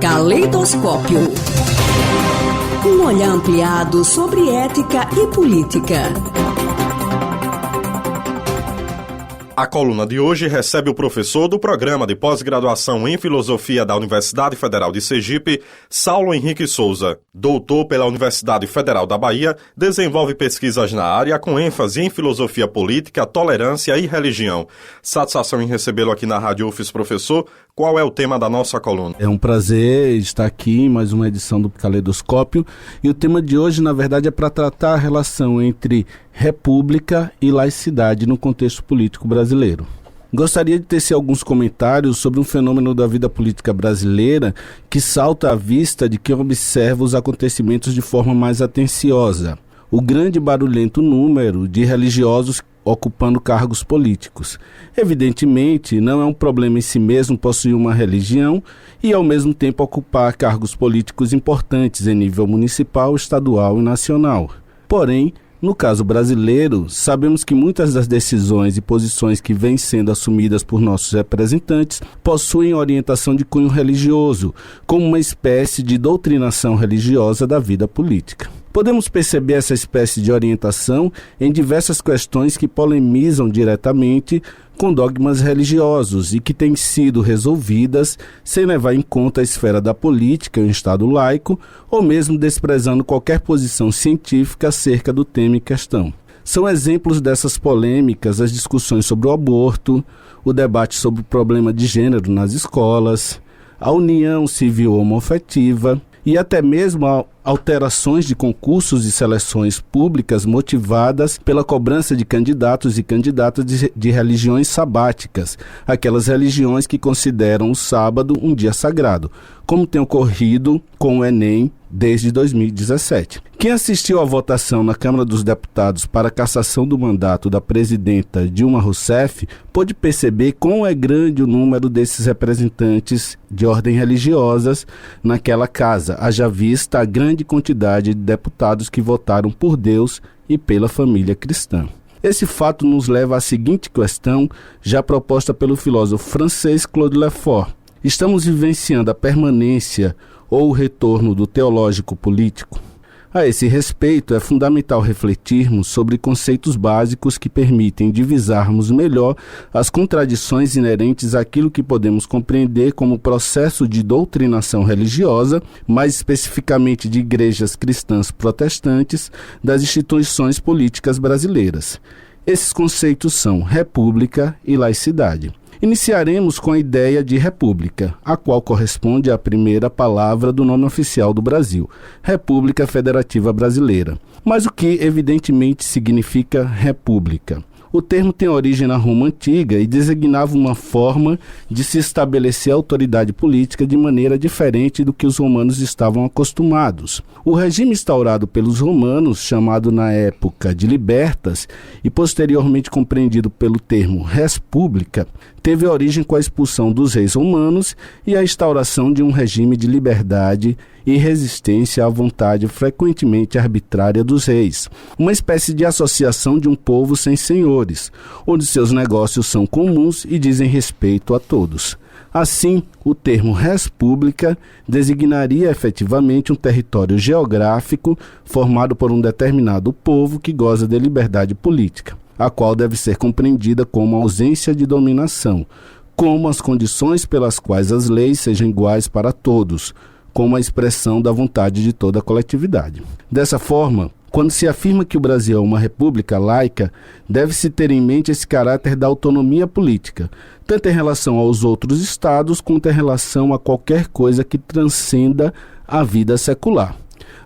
Caleidoscópio. Um olhar ampliado sobre ética e política. A coluna de hoje recebe o professor do Programa de Pós-Graduação em Filosofia da Universidade Federal de Sergipe, Saulo Henrique Souza. Doutor pela Universidade Federal da Bahia, desenvolve pesquisas na área com ênfase em filosofia política, tolerância e religião. Satisfação em recebê-lo aqui na Rádio UFES, professor. Qual é o tema da nossa coluna? É um prazer estar aqui em mais uma edição do Caleidoscópio. E o tema de hoje, na verdade, é para tratar a relação entre república e laicidade no contexto político brasileiro. Gostaria de tecer alguns comentários sobre um fenômeno da vida política brasileira que salta à vista de quem observa os acontecimentos de forma mais atenciosa: o grande e barulhento número de religiosos ocupando cargos políticos. Evidentemente, não é um problema em si mesmo possuir uma religião e, ao mesmo tempo, ocupar cargos políticos importantes em nível municipal, estadual e nacional. Porém, no caso brasileiro, sabemos que muitas das decisões e posições que vêm sendo assumidas por nossos representantes possuem orientação de cunho religioso, como uma espécie de doutrinação religiosa da vida política. Podemos perceber essa espécie de orientação em diversas questões que polemizam diretamente com dogmas religiosos e que têm sido resolvidas sem levar em conta a esfera da política em um Estado laico ou mesmo desprezando qualquer posição científica acerca do tema em questão. São exemplos dessas polêmicas as discussões sobre o aborto, o debate sobre o problema de gênero nas escolas, a união civil homoafetiva e até mesmo alterações de concursos e seleções públicas motivadas pela cobrança de candidatos e candidatas de religiões sabáticas, aquelas religiões que consideram o sábado um dia sagrado, como tem ocorrido com o Enem desde 2017. Quem assistiu à votação na Câmara dos Deputados para a cassação do mandato da presidenta Dilma Rousseff pôde perceber quão é grande o número desses representantes de ordem religiosas naquela casa, haja vista a grande quantidade de deputados que votaram por Deus e pela família cristã. Esse fato nos leva à seguinte questão, já proposta pelo filósofo francês Claude Lefort: estamos vivenciando a permanência ou o retorno do teológico político? A esse respeito, é fundamental refletirmos sobre conceitos básicos que permitem divisarmos melhor as contradições inerentes àquilo que podemos compreender como processo de doutrinação religiosa, mais especificamente de igrejas cristãs protestantes, das instituições políticas brasileiras. Esses conceitos são república e laicidade. Iniciaremos com a ideia de república, a qual corresponde à primeira palavra do nome oficial do Brasil, República Federativa Brasileira. Mas o que evidentemente significa república? O termo tem origem na Roma Antiga e designava uma forma de se estabelecer a autoridade política de maneira diferente do que os romanos estavam acostumados. O regime instaurado pelos romanos, chamado na época de libertas e posteriormente compreendido pelo termo res publica, teve origem com a expulsão dos reis romanos e a instauração de um regime de liberdade e resistência à vontade frequentemente arbitrária dos reis, uma espécie de associação de um povo sem senhores, onde seus negócios são comuns e dizem respeito a todos. Assim, o termo res publica designaria efetivamente um território geográfico formado por um determinado povo que goza de liberdade política, a qual deve ser compreendida como ausência de dominação, como as condições pelas quais as leis sejam iguais para todos, como a expressão da vontade de toda a coletividade. Dessa forma, quando se afirma que o Brasil é uma república laica, deve-se ter em mente esse caráter da autonomia política, tanto em relação aos outros estados, quanto em relação a qualquer coisa que transcenda a vida secular.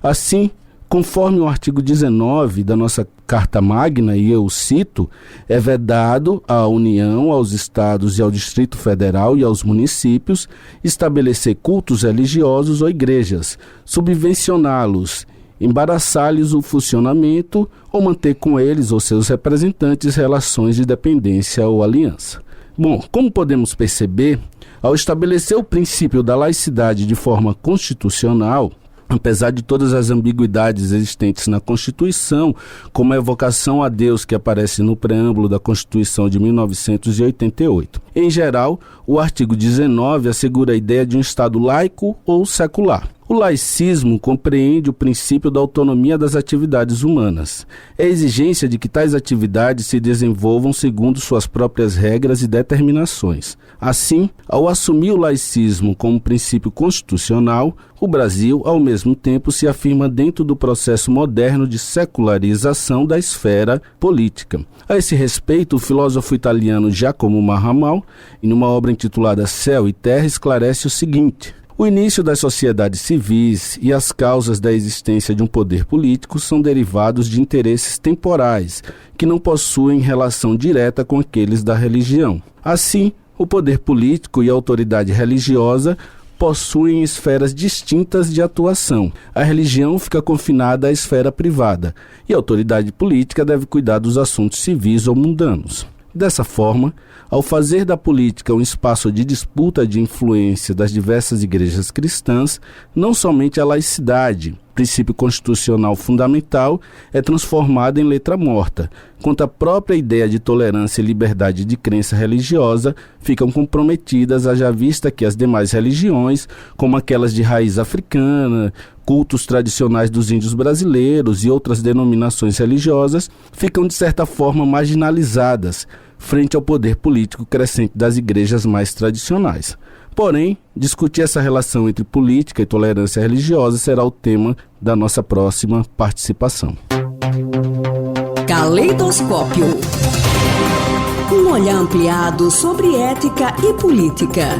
Assim, conforme o artigo 19 da nossa Carta Magna, e eu cito, é vedado à União, aos Estados e ao Distrito Federal e aos municípios estabelecer cultos religiosos ou igrejas, subvencioná-los, embaraçar-lhes o funcionamento ou manter com eles ou seus representantes relações de dependência ou aliança. Bom, como podemos perceber, ao estabelecer o princípio da laicidade de forma constitucional, Apesar de todas as ambiguidades existentes na Constituição, como a evocação a Deus que aparece no preâmbulo da Constituição de 1988. Em geral, o artigo 19 assegura a ideia de um Estado laico ou secular. O laicismo compreende o princípio da autonomia das atividades humanas. É a exigência de que tais atividades se desenvolvam segundo suas próprias regras e determinações. Assim, ao assumir o laicismo como princípio constitucional, o Brasil, ao mesmo tempo, se afirma dentro do processo moderno de secularização da esfera política. A esse respeito, o filósofo italiano Giacomo Marramal, em uma obra intitulada Céu e Terra, esclarece o seguinte: o início das sociedades civis e as causas da existência de um poder político são derivados de interesses temporais, que não possuem relação direta com aqueles da religião. Assim, o poder político e a autoridade religiosa possuem esferas distintas de atuação. A religião fica confinada à esfera privada e a autoridade política deve cuidar dos assuntos civis ou mundanos. Dessa forma, ao fazer da política um espaço de disputa de influência das diversas igrejas cristãs, não somente a laicidade, princípio constitucional fundamental, é transformada em letra morta, quanto a própria ideia de tolerância e liberdade de crença religiosa ficam comprometidas, haja vista que as demais religiões, como aquelas de raiz africana, cultos tradicionais dos índios brasileiros e outras denominações religiosas, ficam de certa forma marginalizadas frente ao poder político crescente das igrejas mais tradicionais. Porém, discutir essa relação entre política e tolerância religiosa será o tema da nossa próxima participação. Caleidoscópio. Um olhar ampliado sobre ética e política.